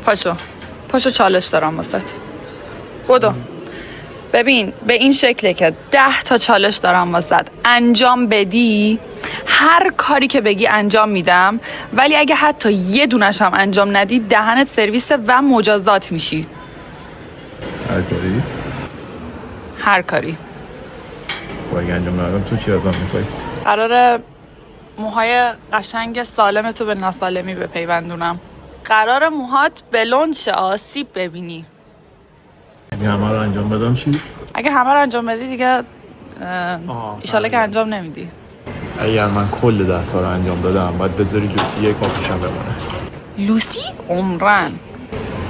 پاشو چالش دارم واسط. بدو. ببین به این شکله که 10 تا چالش دارم واسط، انجام بدی هر کاری که بگی انجام میدم، ولی اگه حتی یه دونش هم انجام ندی دهنت سرویس و مجازات میشی. هر کاری؟ هر کاری. و اگه انجام ندم تو چی ازم میخوای؟ قراره موهای قشنگ سالم تو به ناسالمی بپیوندونم. قراره موهات بلند شه، آسیب ببینی. اگه همه رو انجام بدم چی؟ اگه همه رو انجام بدی دیگه ایشالله که انجام نمیدی. اگر من کل 10 تا رو انجام دادم باید بذاری لوسی یک ماه پیشم بمونه. لوسی عمرن.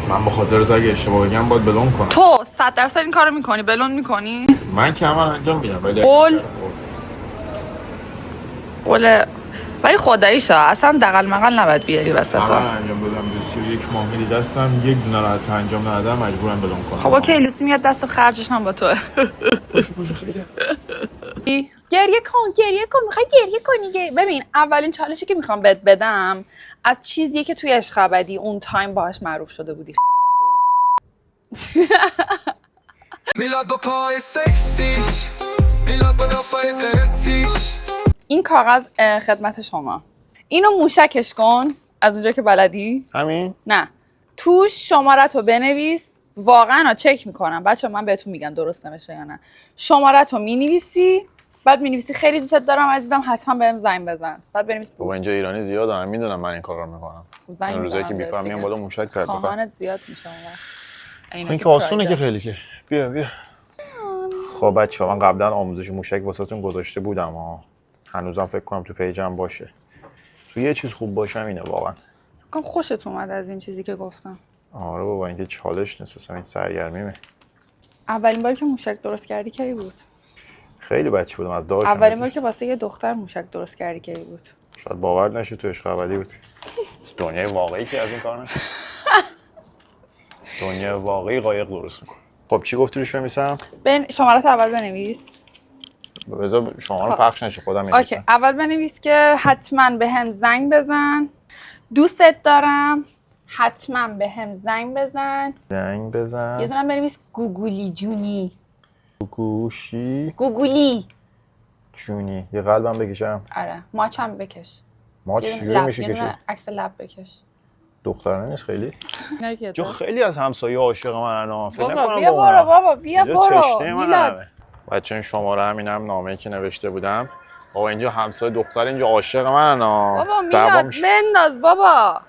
من به خاطر تو اگه اشتباه بگم باید بلون کنم. تو 100% این کارو میکنی؟ بلند میکنی؟ من که همه رو انجام میدم ولی ولی خداییشا اصلا دغل مغل نباید بیاری وسطا. همه رو انجام دادم. لوسی یک ماه میدی دستم، یک دونه رو حتی انجام ندادم مجبورم بلون کنم. خب اوکی، لوسی میاد دستت، خرجش هم با توه. پاشو خیلی گریه کن میخوای گریه کنی. ببین اولین چالشی که میخوام بهت بدم از چیزیه که توی عشق ابدی اون تایم باهاش معروف شده بودی. میلاد با پای سکسیش، میلاد با دافای قرتیش. این کاغذ خدمت شما. اینو موشکش کن از اونجا که بلدی. همین؟ نه توش شماره‌تو بنویس. واقعا چک میکنم بچه، من بهتون میگم درست نوشته یا نه. شماره‌تو مینویسی، بعد مینویسی خیلی دوستت دارم عزیزم، حتما بهم زنگ بزن. بعد بنویس بابا اینجا ایرانی زیادن، میدونم من این کارا رو میکنم. این روزایی که بیکارم میام بالا موشک پرت میکنم. خواهانت زیاد میشه. این که آسونه که خیلی که. بیا خب بچه‌ها من قبلا آموزش موشک واسهتون گذاشته بودم هنوزم فکر کنم تو پیجم باشه. تو یه چیز خوب باشم اینه واقعا. کام خوشت اومد از این چیزی که گفتم. آره بابا این که چالش نیست، این سرگرمیه. اولین باری که موشک درست کردی کی بود؟ خیلی بچه بودم از داشتم. اولین باری که واسه یه دختر موشک درست کردی کی بود؟ شاید باور نشه تو عشق ابدی بود. دنیای واقعی که از این کار نمیشه. دنیای واقعی قایق درست میکنه. خب چی گفتی روش بنویسم؟ شماره‌ت اول بنویس. بذار شما رو پخش نشه خودم می‌نویسم. اوکی اول بنویس که حتما بهم زنگ بزن. دوستت دارم. حتما بهم زنگ بزن. یه دونم بنویس گوگولی جونی. گوگولی جونی. یه قلبم بکشم. آره ماچم بکش. ماچ چجوری میشه کشید؟ یه دونه عکس لب بکش. دخترانه نیست خیلی؟ جو خیلی از همسایه عاشق منن. فکر نکنم بیا برو میلاد. بچه این شماره همینم نامه‌ای که نوشته بودم. بابا اینجا همسایه دختر اینجا عاشق منن. بابا میلاد بنداز بابا.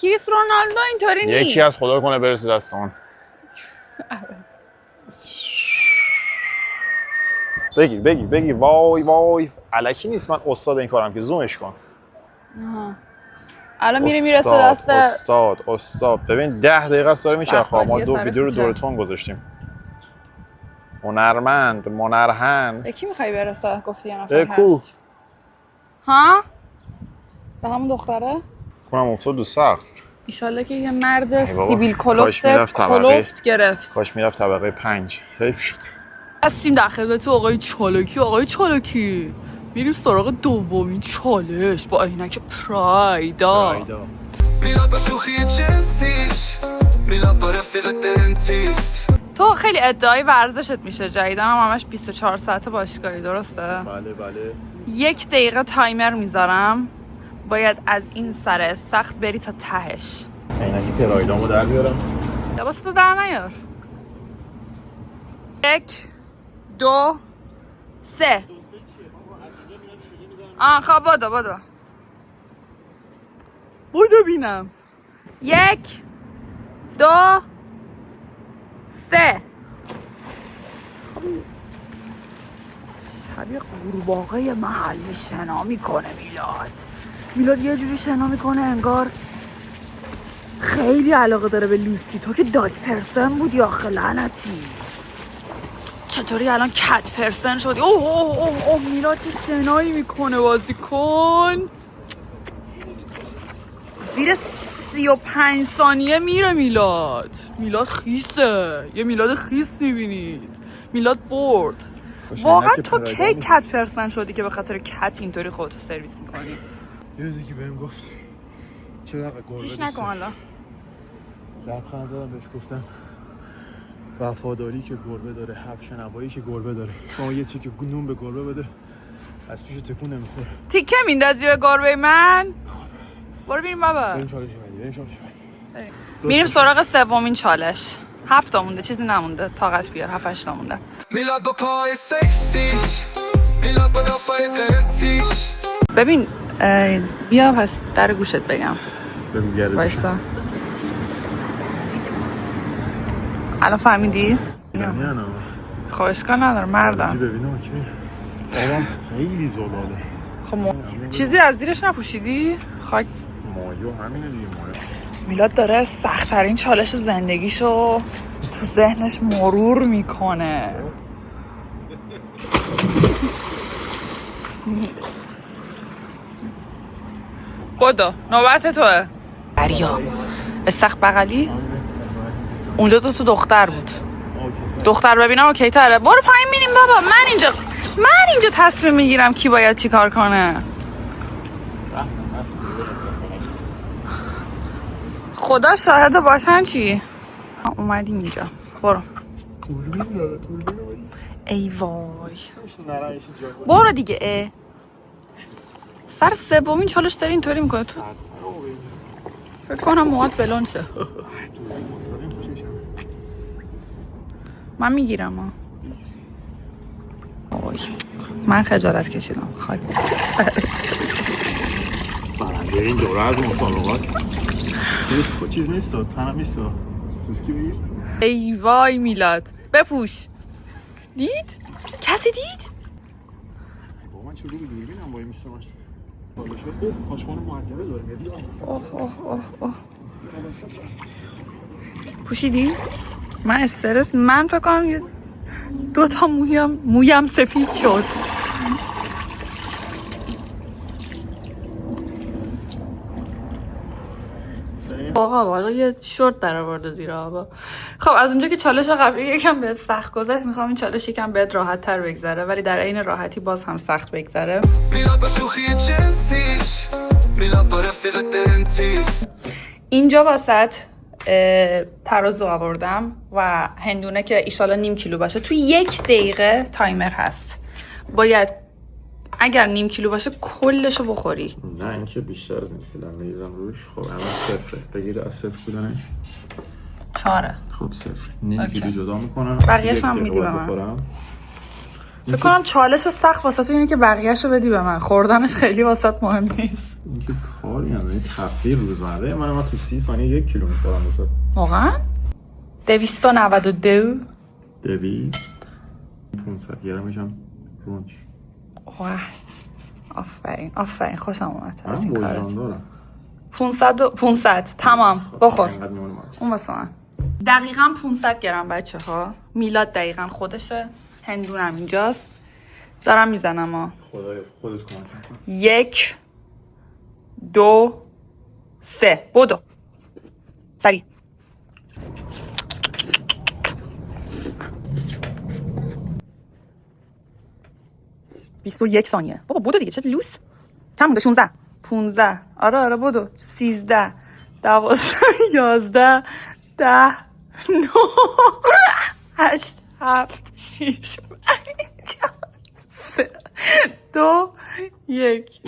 کریس رونالدو اینطوری نیست. یکی از خدا کنه برسه دست اون. بگیر وای الکی نیست، من استاد این کارم که زومش کن. الان میرسه دست استاد. ببین 10 دقیقه است داره میچرخه. ما دو ویدیو رو دورتون گذاشتیم. منرهند. به کی میخوای برسه؟ گفتی یه نفر هست. ها؟ به همون دختره؟ کنم افتاد دو سخت. ایشالله که یه مرد سیبیل کلفت گرفت. کاش میرفت طبقه 5. حیف شد. هستیم در خدمت آقای چالاکی. میریم سراغ دومین چالش با عینک پرایدا. میلاد با شوخی جنسیش، میلاد با رفیق دنتیست. تو خیلی ادعای ورزشت میشه جدیدن هم همش 24 ساعت باشگاهی درسته؟ بله 1 دقیقه تایمر میذارم، باید از این سر استخر بری تا تهش. عینک پرایدامو در بیارم. لباساتو در نیار. 1 2 3. خب بادو بینم. 1 2 3. شبیه قورباغه محلی شنا میکنه میلاد یه جوری شنا میکنه انگار خیلی علاقه داره به لوسی. تو که داگ پرسن بودی آخه لعنتی، چطوری الان کت پرسن شدی؟ اوه میلاد چه شنایی میکنه، بازی کن. زیر 35 ثانیه میره میلاد خیسه. یه میلاد خیس میبینید. میلاد برد. واقعا تو کی کت پرسن شدی که به خاطر کت اینطوری خودتو سرویس میکنی؟ یه روزی که بهم گفت چرا گربه جوش نکن حالا. لبخند زدم بهش گفتم وفاداری که گربه داره، حرف شنوایی که گربه داره. شما یه تیکه نون به گربه بده از پیش تکون نمیخوره. تیکه میندازی به گربه من؟ برو بریم بابا. بریم چالش بعدی. میریم سراغ سومین چالش. 7 تا مونده، چیزی نمونده. طاقت بیار. 7-8 تا مونده. میلاد با پای سکسیش، میلاد با دافای قرتیش. ببین بیا پس در گوشت بگم. بگو گرده وایسا. الان فهمیدی؟ نه خب اشکال نداره مردم. ببینم اوکی. آدم خیلی زلاله. خب چیزی از زیرش نپوشیدی؟ خاک مایو همینه دیگه مایو. میلاد داره سخت‌ترین چالش زندگیشو تو ذهنش مرور میکنه. بدو نوبت توه. دریا استخ بغلی اونجا تو دختر بود. دختر ببینم اوکی تره. برو پایین میریم بابا. من اینجا تصمیم میگیرم کی باید چی کار کنه. خدا شاهد باشن چی؟ اومدیم اینجا. برو. ای وای. برو دیگه. سر سومین چالش داری اینطوری میکنه تو. فکر کنم موهات بلند شه. من میگیرم ها. وای. من خجالت کشیدم. خاک. برنده این دوره از مسابقات چیز نیست، تنم نیست. سوسکی بگیر. ای وای میلاد بپوش. دید؟ کسی دید؟ با من چه رو دوربینم وای میستم مرسی. بالا شد. اوه پاشخانه معدبه داره میاد. اوه پوشیدی؟ من فکر کنم 2 تا مویم سفید شد. آقا یه شورت در آورده زیر آبا. خب از اونجا که چالش قبلی یکم بهت سخت گذشت، میخوام این چالش یکم بهت راحت تر بگذره ولی در عین راحتی باز هم سخت بگذره. میلاد با شوخی جنسیش، میلاد با رفیق دنتیش. اینجا واسط ترازو آوردم و هندونه که ایشالا نیم کیلو باشه. تو 1 دقیقه تایمر هست. باید اگر نیم کیلو باشه کلشو بخوری. نه اینکه بیشتر از نیم کیلو میریزم روش. خب الان 0 بگیر از 0 بودنش 4. خب 0 نیم کیلو جدا میکنم. بقیه‌اش هم میدی به من. فکر کنم چالش سخت واسه تو اینه که بقیه‌شو بدی به من. خوردنش خیلی واسط مهم نیست. اینکه کاری نداره. تفریح روزمره من تو 30 ثانیه 1 کیلو میخورم واسه. واقعا 292 500 گرمش هم رونچ. واه آفرین خوشم اومد از این کارت. 500 تمام بخور. اون واسه من دقیقاً 500 گرم بچه ها. میلاد دقیقاً خودشه. هندونم اینجاست. دارم میزنم ها. خودت کمک کن. 1 2 3 بدو سریع. بیست و 21 ثانیه. بابا بدو دیگه. چه لوس. چند مونده؟ 16 15 آره بدو. 13 12 11 10 9 8 7 6 5 2 1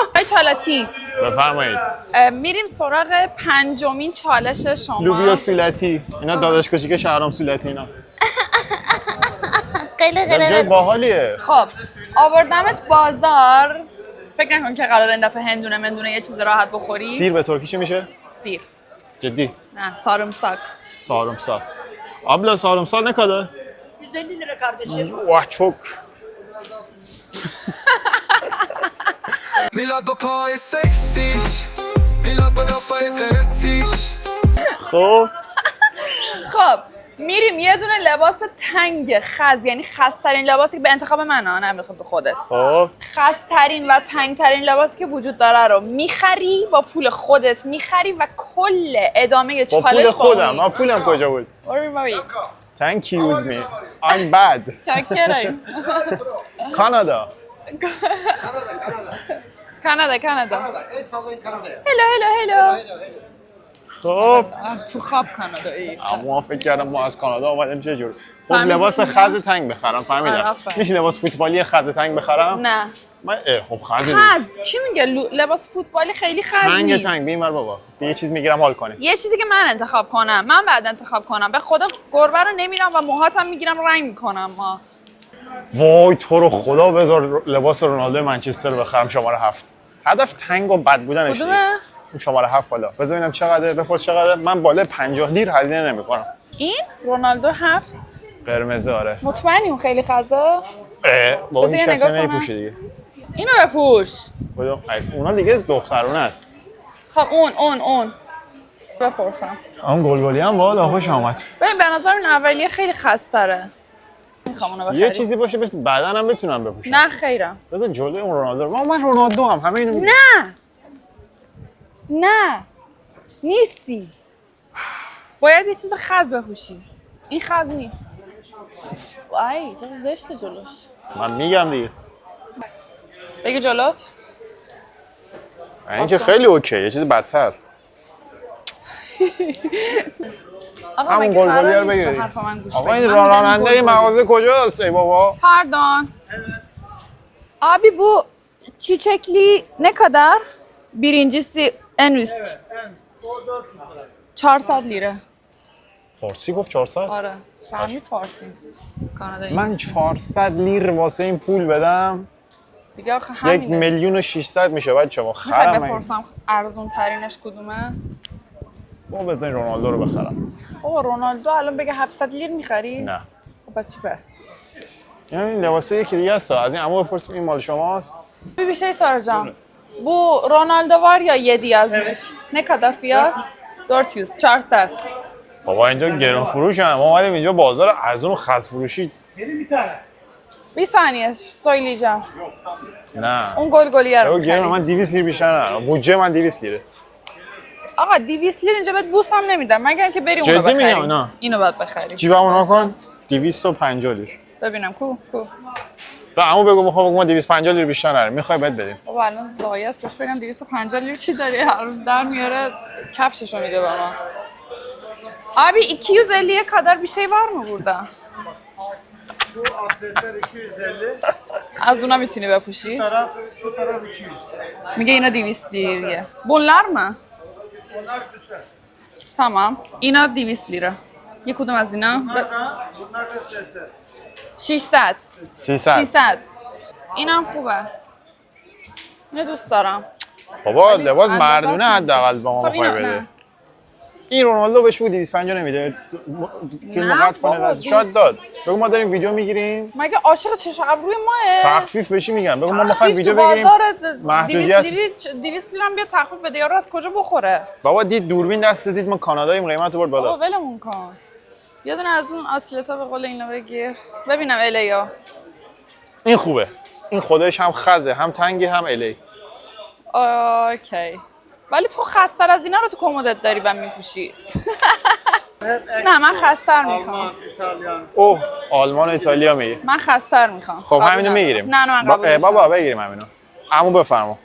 آقای چالاتی بفرمایید. میریم سراغ 5مین چالش شما. لوبیا سولتی. اینا داداش کوچیک شهرام سولتی اینا. جای باحالیه. خب آوردمت بازار. فکر نکن که قراره این دفعه هندونه یه چیز راحت بخوری. سیر به ترکی چی میشه؟ سیر. جدی؟ نه sarımsak. Sarımsak. Abla sarımsak ne kadar? 150 lira kardeşim. Vah çok. میلاد با پای سکسیش، میلاد با دافای قرتیش. خب خب میریم یه دونه لباس تنگ خز، یعنی خزترین لباسی که به انتخاب من ها، نه به خودت. خب خزترین و تنگترین لباسی که وجود داره رو میخری، با پول خودت میخری و کل ادامه چالش با پول خودم. من پولم کجا بود؟ Thank you with me. I'm bad. چکریم. کانادا. کانادا. هلو. خب تو خواب کانادایی. اما فکر کردم ما از کانادا اومدیم چه جور. خب فهمیدی لباس چی خز تنگ بخرم آره، فهمیدم. آفرین. میشه لباس فوتبالی خز تنگ بخرم؟ نه من خب خز کی میگه لباس فوتبالی خیلی خز نیست. تنگ بیمار بابا. یه چیز میگیرم حال کنی. یه چیزی که من انتخاب کنم، من بعد انتخاب کنم. به خدا گربه رو نمیرم و موهاتم میگیرم رنگ میکنم. ما وای تو رو خدا بذار لباس رونالدو منچستر بخرم شماره 7. هدف تنگ و بد بودنش. کدومه؟ اون شماره 7 بالا. بذار ببینم چقدره. بپرس چقدره. من بالای 50 لیر هزینه نمیکنم. این رونالدو 7 قرمز آره. مطمئنی اون خیلی خزه؟ با بذار هیچ یه کسی نگاه کنم. نمیپوشه دیگه. اینو بپوش. کدوم؟ اونا دیگه دخترونه است. خب اون بپرسم. اون گلگلی هم والا خوش آمد. ببین به نظر من اولیه خیلی خستره. میخوام اونو بخریم. یه چیزی باشه بس بدنم بتونم بپوشم. نه خیرم. بذار جلوی اون رونالدو من رونالدو هم همه اینو نه نیستی. باید یه چیز خز بپوشی. این خز نیست. وای چه زشته جلوش. من میگم دیگه. بگو جلوت. این که خیلی اوکی یه چیز بدتر. همون گلگلی رو بگیرید. آقا این راننده این مغازه کجاست ای بابا؟ Pardon. Abi bu çiçekli ne kadar? Birincisi en üst. 400 lira. فارسی گفت 400؟ آره. فهمید فارسی. کانادایی. من 400 لیر واسه این پول بدم. دیگه آخه همینه. 1,600,000 میشه بچه‌ها. میخوای خرم بپرسم ارزون ترینش کدومه؟ بابا بزنین رونالدو رو بخرم. بابا رونالدو الان بگه 700 لیر میخری؟ نه. خب پس چی به؟ این لباسه یکی دیگه است. از این عمو بپرس این مال شماست. Bir şey soracağım. Bu Ronaldo var ya 7 yazmış. Ne kadar fiyat? 400, 400. بابا اینجا گرون فروشن. ما اومدیم اینجا بازار ارزون و خز فروشی. Bir saniye söyleyeceğim. نه. اون گلگلیه رو بابا گرون می‌خری. من 200 لیر بیشتر ندارم. بودجه من 200 لیره. آقا 200 لیر اینجا بهت بوس هم نمیدم مگر اینکه بری اونو جدی بخری. میگم نه. اینو باید بخری. جیبمو نکن 250 لیر. ببینم کو. به عمو بگو میخوام ما 250 لیر بیشتر نداریم. میخوای بهت بدیم. بابا الان زایه است بهش بگم 250 لیر چی داری؟ هر در میاره کفششو میده به ما. Abi 250'ye kadar bir şey var mı burada? Bu atletler 250, Az buna میتونی بپوشی؟ bu taraf 200. میگه اینا 200 لیریه. Bunlar mı? Onlar güzel. Tamam. اینا 200 لیره. یه کدوم از اینا؟ Bunlar da sesler. 600. 300. 300. اینم خوبه. اینو دوست دارم. بابا لباس اندازه‌ش مردونه حداقل با ما خب میخوای اینا بده. نه. این رونالدو بهش بود 250 نمیده. فیلمو نه قطع کنه بابا، بس شاید داد. بگو ما داریم ویدیو میگیریم. مگه عاشق چشم ابروی ماه؟ تخفیف بشی میگم. بگو ما میخوایم ویدیو بگیریم. محدودیت. 200 لیرم بیا تخفیف بده یارو از کجا بخوره؟ بابا دید دوربین دست دید ما کاناداییم قیمت برد بابا بالا. ولمون کن. یه دونه از اون آتلتا به قول اینا بگیر. ببینم الیا. این خوبه. این خودش هم خزه هم تنگی هم الی. اوکی. ولی تو خستر از اینا رو تو کمدت داری و میپوشی. نه من خستر میخوام. Alman, İtalyan. اوه آلمان و ایتالیا میگه. من خستر میخوام. خب همینو میگیریم. نه من قبول بابا بگیریم همینو. عمو بفرما.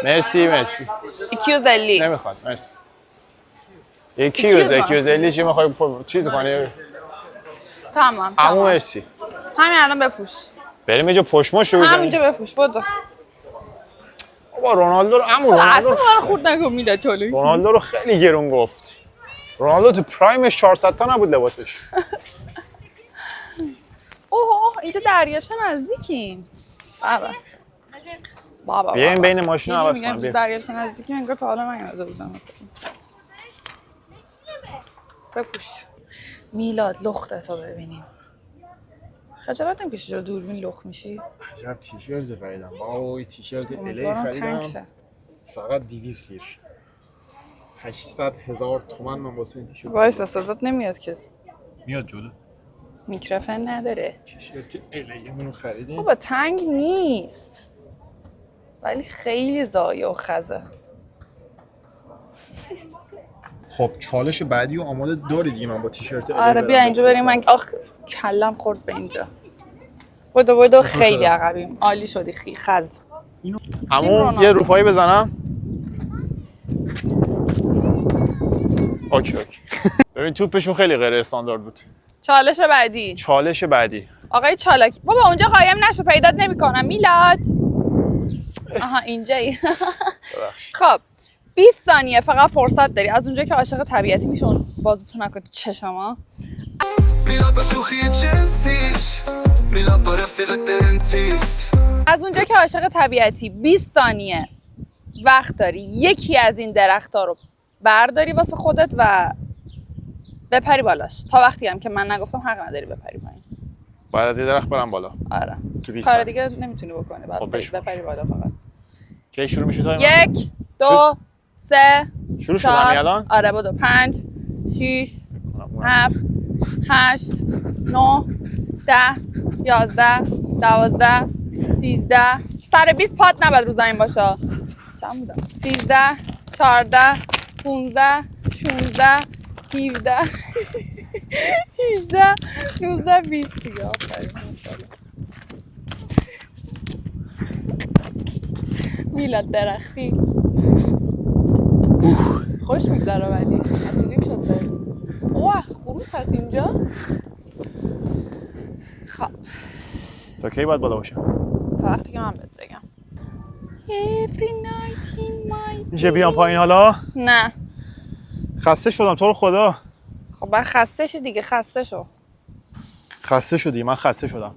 مرسی. 250. نمیخواد مرسی. 200 چی میخوای چیز کنی؟ تمام. عمو مرسی. همین الان بپوش. بریم اینجا پشماش رو بزنیم. همینجا بپوش بدو. بابا رونالدو رو اصلا من خورد نکن میلاد چالوی. رونالدو رو خیلی گرون گفت. رونالدو تو پرایمش 400 تا نبود لباسش. اوه اینجا دریاچه نزدیکیم. بابا. بیاین بین ماشین عوض میگم کنیم. دریاچه نزدیکیم انگار تا حالا نیومده بودم. بپوش. میلاد لختتو ببینیم. خجالت نمیکشی جلو دوربین لخت میشی؟ عجب تیشرت خریدم. وای تیشرت الی امیدوارم تنگ خریدم. شه. فقط 200 لیر. 800,000 تومان من واسه این تیشرت. وایسا صدات نمیاد که میاد جلو. میکروفون نداره. تیشرت الیمون خریدیم. بابا تنگ نیست. ولی خیلی زایه و خزه. خب چالش بعدی رو آماده داری دیگه من با تیشرت الی. آره بیا اینجا بریم من آخ کلم خورد به اینجا. بدو خیلی عقبیم. عالی شدی خز. عمو یه روپایی بزنم. اوکی ببین توپشون خیلی غیر استاندارد بود. چالش بعدی. چالش بعدی. آقای چالاکی بابا اونجا قایم نشو، پیدات نمیکنم میلاد. آها اینجایی. خب 20 ثانیه فقط فرصت داری. از اونجا که عاشق طبیعتی میشون بازوتو نکن تو چشما. میلاد با شوخی جنسیش، میلاد با رفیق دنتیست. از اونجا که عاشق طبیعتی 20 ثانیه وقت داری یکی از این درخت‌ها رو برداری واسه خودت و بپری بالاش. تا وقتی هم که من نگفتم حق نداری بپری پایین. باید از یه درخت برم بالا. آره. تو 20 کار ثانیه. دیگه نمیتونی بکنی. بعد خب بپری بالا فقط. کی شروع میشه تایم؟ 1 2 3 شروع شد همین الان؟ آره بدو. 5 6 7 8 9 10 11 12 13 سر 20 پات نباید رو زمین باشه. چند بودم؟ 13 14 15 16 17 18 19 20 دیگه. آفرین. میلاد درختی. خوش میگذره ولی حسودیم شد بهت. اوه خروس هست اینجا. خب تا کی باید بالا باشم؟ تا وقتی که من بهت بگم. Every night in my میشه بیام پایین حالا؟ نه. خسته شدم تو رو خدا. خب بعد خسته شی دیگه. خسته شو. خسته شدی؟ من خسته شدم.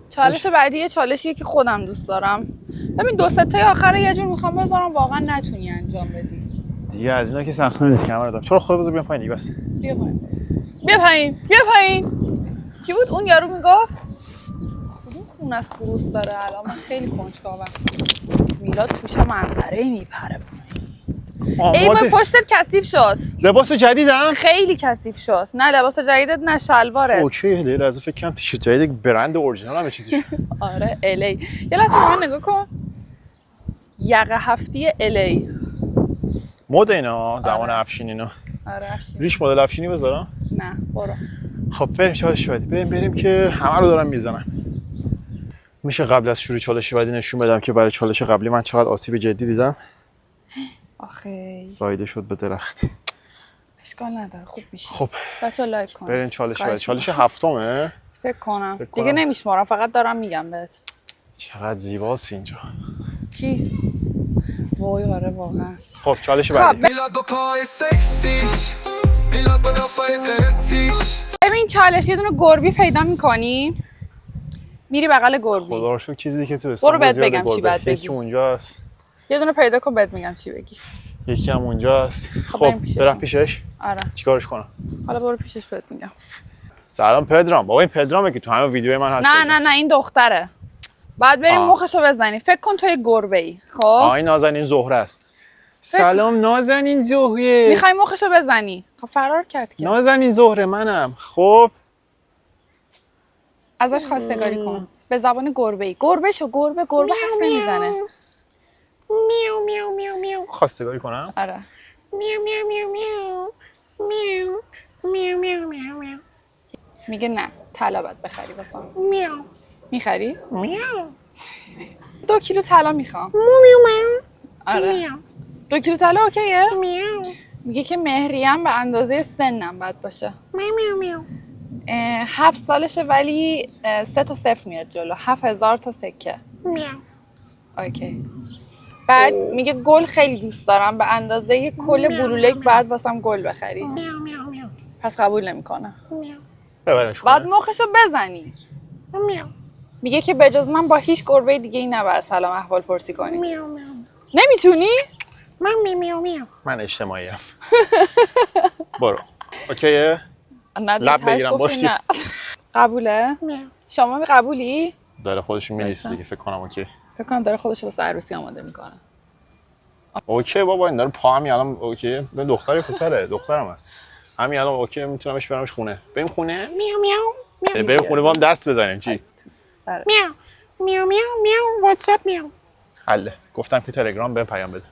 چالش بعدی یه چالشیه که خودم دوست دارم. ببین 2 تا آخر یه جور میخوام بذارم واقعا نتونی انجام بدی. دیگه از اینا که سخت نیست کمر دارم. چرا خدا بذار بیام پایین دیگه بس. بیا پایین. بیا پایین. بیا پایین. چی بود اون یارو میگفت؟ کدوم خون از خروس داره الان؟ من خیلی کنجکاوم. میلاد توش منظره میپره. ای وای پشتت کثیف شد. لباس جدیدم؟ خیلی کثیف شد. نه لباس جدیدت نه شلوارت. اوکی یه لحظه فکر کنم تیشرت جدید برند اورجینال هم چیزیش. آره الی. یه لحظه من نگاه کن. یقه هفتی الی. مد اینا زمان افشین اینا. آره افشین. ریش مدل افشینی بذارم؟ نه برو. خب بریم چالش بعدی. بریم که همه رو دارم میزنم. میشه قبل از شروع چالش بعدی نشون بدم که برای چالش قبلی من چقدر آسیب جدی دیدم؟ آخه سایده شد به درخت. اشکال نداره خوب میشه. خب بچه‌ها لایک کن. بریم چالش بعدی. چالش هفتمه؟ فکر کنم. دیگه نمیشمارم فقط دارم میگم بهت. چقدر زیباست اینجا. کی؟ وای آره واقعا. خب چالش بعدی. میلاد با پای سکسیش، میلاد با دفعه قرتیش. ببین چالش یه دونه گربی پیدا میکنی میری بغل گربی. خدا رو شکر چیزی که تو استان بهت زیاده بگم چی گربه. باید بگی. یکی اونجاست. یه دونه پیدا کن بهت میگم چی بگی. یکی هم اونجاست. خب بریم برم پیشش. آره. چیکارش کنم؟ حالا برو پیشش بهت میگم. سلام پدرام. بابا این پدرامه که تو همه ویدیوی من هست. نه این دختره. بعد بریم مخشو بزنی. فکر کن تو یه گربه‌ای. خب این نازنین زهره است. سلام نازنین زهره. میخوای مخشو بزنی. خب فرار کرد که. نازنین زهره منم. خب ازش خواستگاری کن. به زبان گربه‌ای. گربه حرف نمیزنه. میو میو میو میو. خواستگاری کنم؟ آره. میو میو میو میو. میو میو میو میو میو. میگه نه طلا باید بخری واسم. میو. میخری؟ میو. 2 کیلو طلا میخوام. میو میو. آره. میو. 2 کیلو طلا اوکیه؟ میو. میگه که مهریم به اندازه سنم باید باشه. میو میو. 7 سالشه ولی 3 تا 0 میاد جلو. 7000 تا سکه. میو. اوکی. بعد میگه گل خیلی دوست دارم به اندازه کل بلولک بعد واسم گل بخری. میو میو میو. پس قبول نمیکنه. میو. ببرش بعد مخشو بزنی. میو. میگه که به جز من با هیچ گربه دیگه ای نباید سلام احوال پرسی کنی. میو میو. نمیتونی؟ من میو میو. من اجتماعیم. برو. اوکیه؟ نه لب بگیرم باشی. قبوله؟ میو. شما قبولی؟ داره خودشون میلیسه دیگه فکر کنم اوکی. فکر کنم داره خودشو واسه عروسی آماده میکنه. اوکی بابا این داره پا همین الان اوکی. من دختری پسره دخترم هست. همین الان اوکی میتونمش برامش خونه. بریم خونه؟ میو میو. بریم خونه با هم دست بزنیم چی؟ میو میو میو میو واتساپ میو. حله گفتم که تلگرام بهم پیام بده.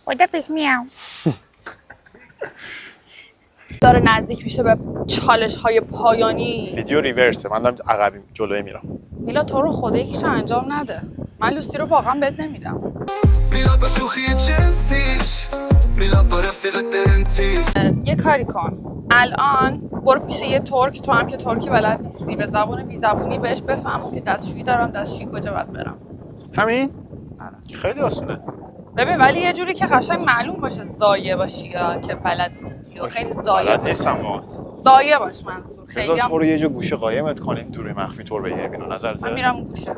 خدافظ میو. داره نزدیک میشه به چالش های پایانی. ویدیو ریورسه من دارم عقبی جلوی میرم. میلا تو رو خدا یکیشو انجام نده. من لوسی رو واقعا بهت نمیدم. میلاد با شوخی جنسیش، میلاد با رفیق دنتیست. دنتیست یه کاری کن الان برو پیش یه ترک، تو هم که ترکی بلد نیستی، به زبان بی زبونی بهش بفهمون که دستشویی دارم، دستشویی کجا باید برم. همین؟ خیلی آسونه. ببین ولی یه جوری که قشنگ معلوم باشه زایه باشی یا که بلد نیستی و خیلی زایه بلد نیستم واقعا. زایه باش منظور. خیلی بذار هم تو رو یه جا گوشه قایمت کنیم تو روی مخفی طور بگیریم اینو نظرته؟ من میرم اون گوشه.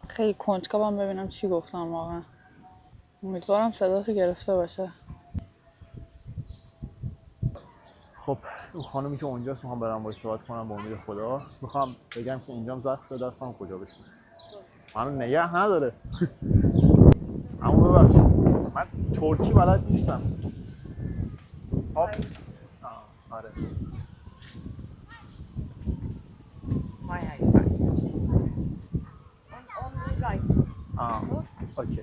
خیلی کنجکاوم ببینم چی گفتن واقعا. امیدوارم صداتو گرفته باشه. خب اون خانومی که اونجاست میخوام برم باهاش صحبت کنم با امید خدا. میخوام بگم که اینجام زخم شده دستم کجا بشه. منو نگه نداره. اما ببخشید من ترکی بلد نیستم. آره. اوکی.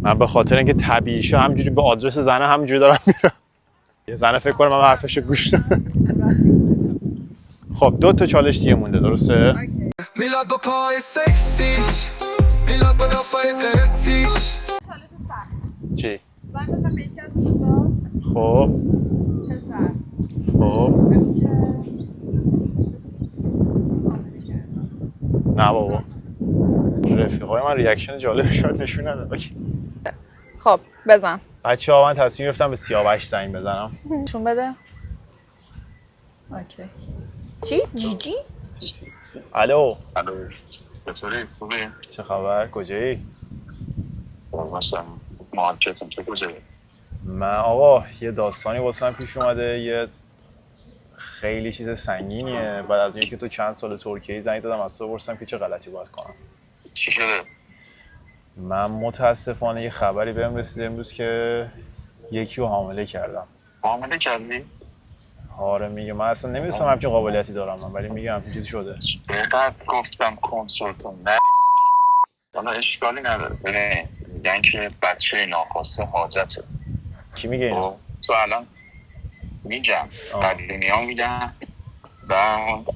من به خاطر اینکه طبیعیشه همینجوری به آدرس زنه همینجوری دارم میرم. یه زنه فکر کنم من حرفشو گوش دادم. خب 2 تا چالش دیگه مونده درسته؟ میلاد با پای سکسیش میلاد با دافای قرتیش چی؟ زنگ بزن به یکی از دوستان. خب پسر. نه بابا رفیقای من ریاکشن جالب شد نشون نداد. اوکی خب بزن. بچه‌ها من تصمیم گرفتم به سیاوش زنگ بزنم. نشون بده. اوکی. چی؟ جیجی؟ الو چطوری؟ خوبی؟ چه خبر؟ کجایی؟ باشم مارکتم تو کجایی؟ من آقا یه داستانی واسم پیش اومده، یه خیلی چیز سنگینیه. بعد از اینکه تو چند سال ترکیه زنگ زدم از تو پرسیدم که چه غلطی باید کنم. چی شده؟ من متاسفانه یه خبری بهم رسید امروز که یکی رو حامله کردم. حامله کردی؟ آره میگه من اصلا نمیدونستم همچین قابلیتی دارم من، ولی میگم همچین چیزی شده. بهتر گفتم کنسول کن نه والا اشکالی نداره. ببین میگن که بچه ناخواسته حاجته. کی میگه اینو؟ تو الان میگم قدیمی ها میگن و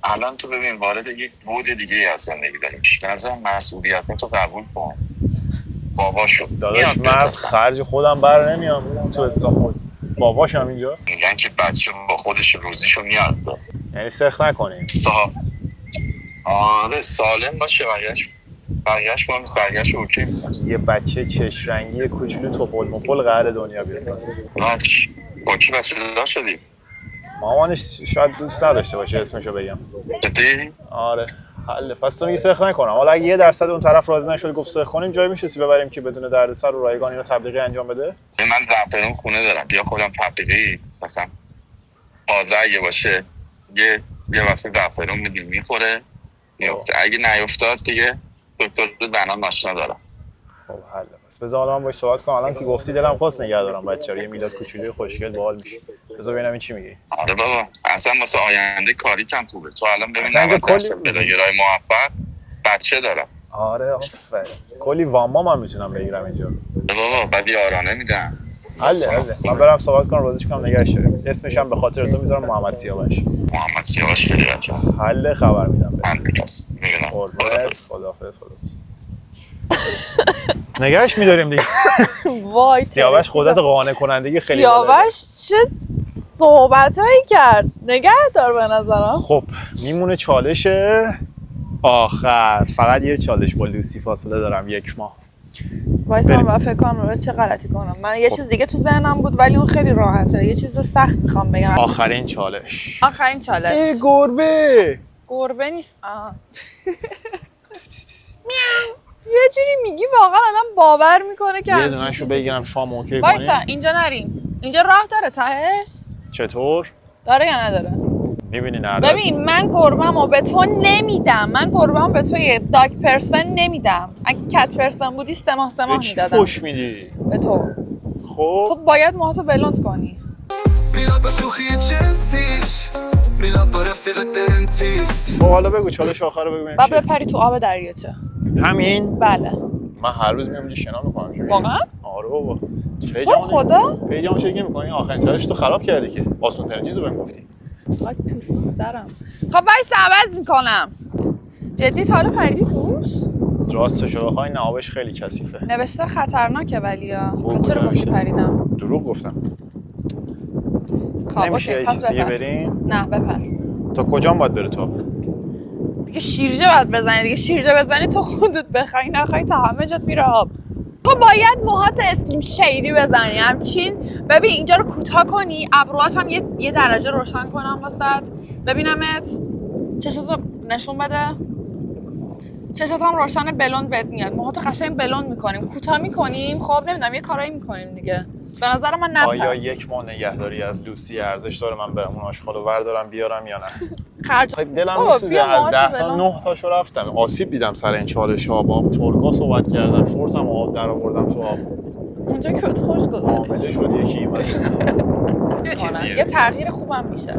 الان تو ببین وارد یک بود دیگه از زندگی داریم. به نظر مسئولیت تو قبول کن. بابا شد داداش من از خرج خودم بر نمیام تو استانبول. باباشم اینجا میگن که بچه با خودش روزیشو میاد. یعنی سخت نکنیم. آره سالم باشه برگشت اوکی. یه بچه چش رنگی کوچولو توپل مپل قهر دنیا بیاد. با کی مسئول شدی؟ مامانش شاید دوست نداشته باشه اسمشو بگم. جدی؟ آره حله. پس تو میگی سخت نکنم. حالا اگه 1% اون طرف راضی نشد گفت سخت کنیم جایی میشه ببریم که بدون دردسر و رایگان اینو تبلیغی انجام بده. من زعفرون خونه دارم بیا خودم تبلیغی مثلا تازه اگه باشه یه واسه زعفرون میدیم میخوره میفته. اگه نیفتاد دیگه دکتر زنان آشنا دارم. خب حله. بس بذار حالا من باهاش صحبت کنم. الان که گفتی دلم خواست نگه دارم بچه‌ها. یه میلاد کوچولوی خوشگل باحال میشه. بذار ببینم این چی میگه. آره بابا اصلا واسه آینده کاری کم خوبه. تو الان ببین اصلا 90% پلاگرای موفق بچه دارم. آره آفرین. کلی واما من میتونم بگیرم اینجا. بابا بعد یارانه میدن. حله. من برم صحبت کنم راضیش کنم نگهش داریم. اسمش هم به خاطر تو میذارم محمد سیاوش. خیلی بچه. حله خبر میدم. میبینم. خداحافظ. نگهش میداریم دیگه. وای سیاوش قدرت قانع کنندگی خیلی سیاوش چه صحبتایی کرد. نگه دار به نظرم. خب میمونه چالش آخر. فقط یه چالش با لوسی فاصله دارم 1 ماه. وایسا من فکر کنم رو چه غلطی کنم. من یه چیز دیگه تو ذهنم بود ولی اون خیلی راحته. یه چیز سخت میخوام بگم. آخرین چالش. گربه نیست. یه جوری میگی واقعا الان باور میکنه که یه دونه‌شو بگیرم شام اوکی کنیم. وایسا اینجا نریم. اینجا راه داره تهش؟ چطور؟ داره یا نداره؟ میبینی نرده. ببین من گربه‌مو به تو نمیدم. من گربه‌مو به تو یه داگ پرسن نمیدم. اگه کت پرسن بودی 3 ماه میدادم. چی فوش میدی؟ به تو. خب تو باید موهاتو بلوند کنی. میلاد با شوخی جنسیش میلاد با رفیق دنتیست. خب حالا بگو چالش آخر رو بگو ببینیم بپری تو آب دریاچه. همین؟ بله. من هر روز میام اینجا شنا میکنم. واقعا؟ آره بابا تو خدا پیجامو چک می‌کنی آخرین چالش تو خراب کردی که آسون ترین چیزو بهم گفتی. خاک تو سرم. خب وایس عوض میکنم. جدی تا حالا پریدی توش؟ راستشو بخوای نه آبش خیلی کثیفه. نوشته خطرناکه ولیا. خوب چرا گفتی نوشته. پریدم؟ دروغ گفتم. خب نمیشه اوکی یه پس چیز دیگه بپر. بریم؟ نه بپر. تا کجام باید بره تو؟ دیگه شیرجه باید بزنی. دیگه شیرجه بزنی تو خودت بخوای نخوای تا همه جات میره آب. تو باید موهات اسلیم شیدی بزنی همچین. ببین اینجا رو کوتاه کنی، ابروات هم یه درجه روشن کنم واسط. ببینمت. چشاتو نشون بده. چشات هم روشن بلوند بهت میاد. موهاتو قشنگ بلوند میکنیم، کوتاه میکنیم. خب نمیدونم یه کارایی میکنیم دیگه. به نظر من نپر. آیا یک ماه نگهداری از لوسی ارزش داره من برم اون آشغالو بردارم بیارم یا نه؟ خرج دلم بابا، میسوزه بیا از موهاتو 10 تا بلند 9 تاشو رفتم. آسیب دیدم سر این چالش ها. با ترکا صحبت کردم، شورتم آب در آوردم تو آب. اونجا که بهت خوش معامله گذشت. شد یکی این مثلا. یه یه چیزیه. تغییر خوبم میشه.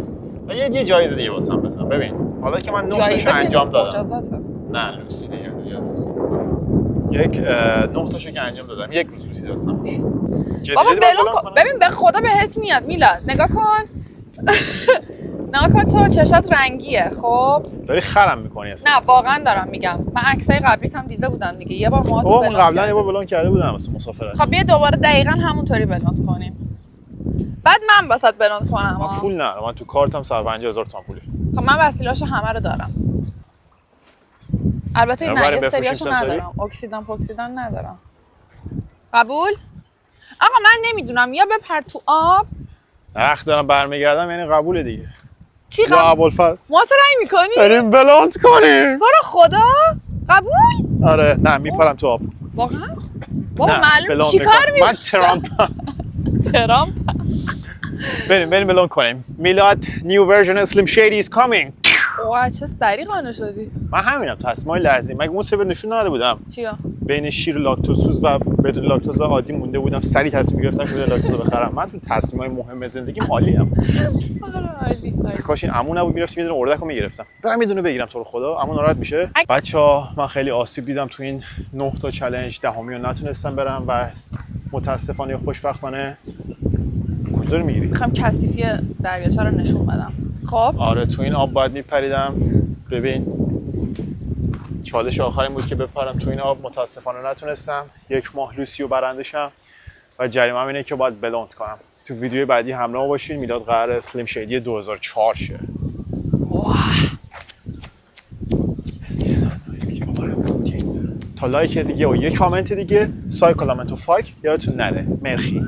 یه جایزه دیگه واسم بزن. ببین حالا که من 9 جایزه تاشو که انجام دادم. مجازاته. نه لوسی نگهداری از لوسی. یک 9 تاشو که انجام دادم. یک روز لوسی دستم باشه. بابا بلون کن. ببین به خدا بهت میاد میلاد. نگاه کن. نگاه کن تو چشات رنگیه. خب داری خرم میکنی اصلا. نه واقعا دارم میگم. من عکسای قبلیت هم دیده بودم دیگه. یه بار موهاتو من بلوند قبلا یه کردی. بار بلون کرده بودم واسه مسافرت. خب بیا دوباره دقیقاً همونطوری بلوند کنیم. بعد من واسط بلوند کنم. من پول ندارم. من تو کارتم 150000 تومان پوله. خب من وسیله‌اشو همه رو دارم. البته یا نه بریم یه بفروشیم سریاشو سنسوری؟ ندارم. اکسیدان ندارم. قبول؟ آقا من نمیدونم یا بپر تو آب. وقت دارم برمیگردم یعنی قبول دیگه. چی یا قبول؟ ابوالفضل ما رنگ میکنی؟ بریم بلوند کنیم. تو رو خدا؟ قبول؟ آره نه میپرم تو آب. واقعا؟ بابا نه، معلوم بلوند چی کار میکنم. من ترامپم. ترامپ؟ بریم بلوند کنیم. میلاد نیو ورژن اسلیم شیدی is coming. وای چه سریع قانع شدی. من همینم تصمیمای لحظی. مگه اون سبد نشون نداده بودم چیا؟ بین شیر لاکتوزسوز و بدون لاکتوز عادی مونده بودم. سریع تصمیم گرفتم که بدون لاکتوز بخرم. من تو تصمیمای مهم زندگیم عالیم. آره عالی. کاش این عمو نبود میرفتم یه دونه اردک رو میگرفتم. برم یه دونه بگیرم تو رو خدا. عمو ناراحت میشه. بچه‌ها من خیلی آسیب دیدم تو این 9 تا چالش. دهمی رو نتونستم برم و متاسفانه یا خوشبختانه کجا رو میگیری؟ میخوام کثیفی دریاچه رو نشون بدم. خب آره تو این آب باید میپریدم. ببین چالش آخرین بود که بپرم تو این آب. متاسفانه نتونستم. یک ماه لوسی رو برندشم و جریمه‌ام اینه که باید بلوند کنم. تو ویدیوی بعدی همراه باشین. میلاد قراره اسلیم شیدی 2004 شه. تا لایک دیگه و یه کامنت دیگه سایکلامنتو فاک یادتون نره. مرخی.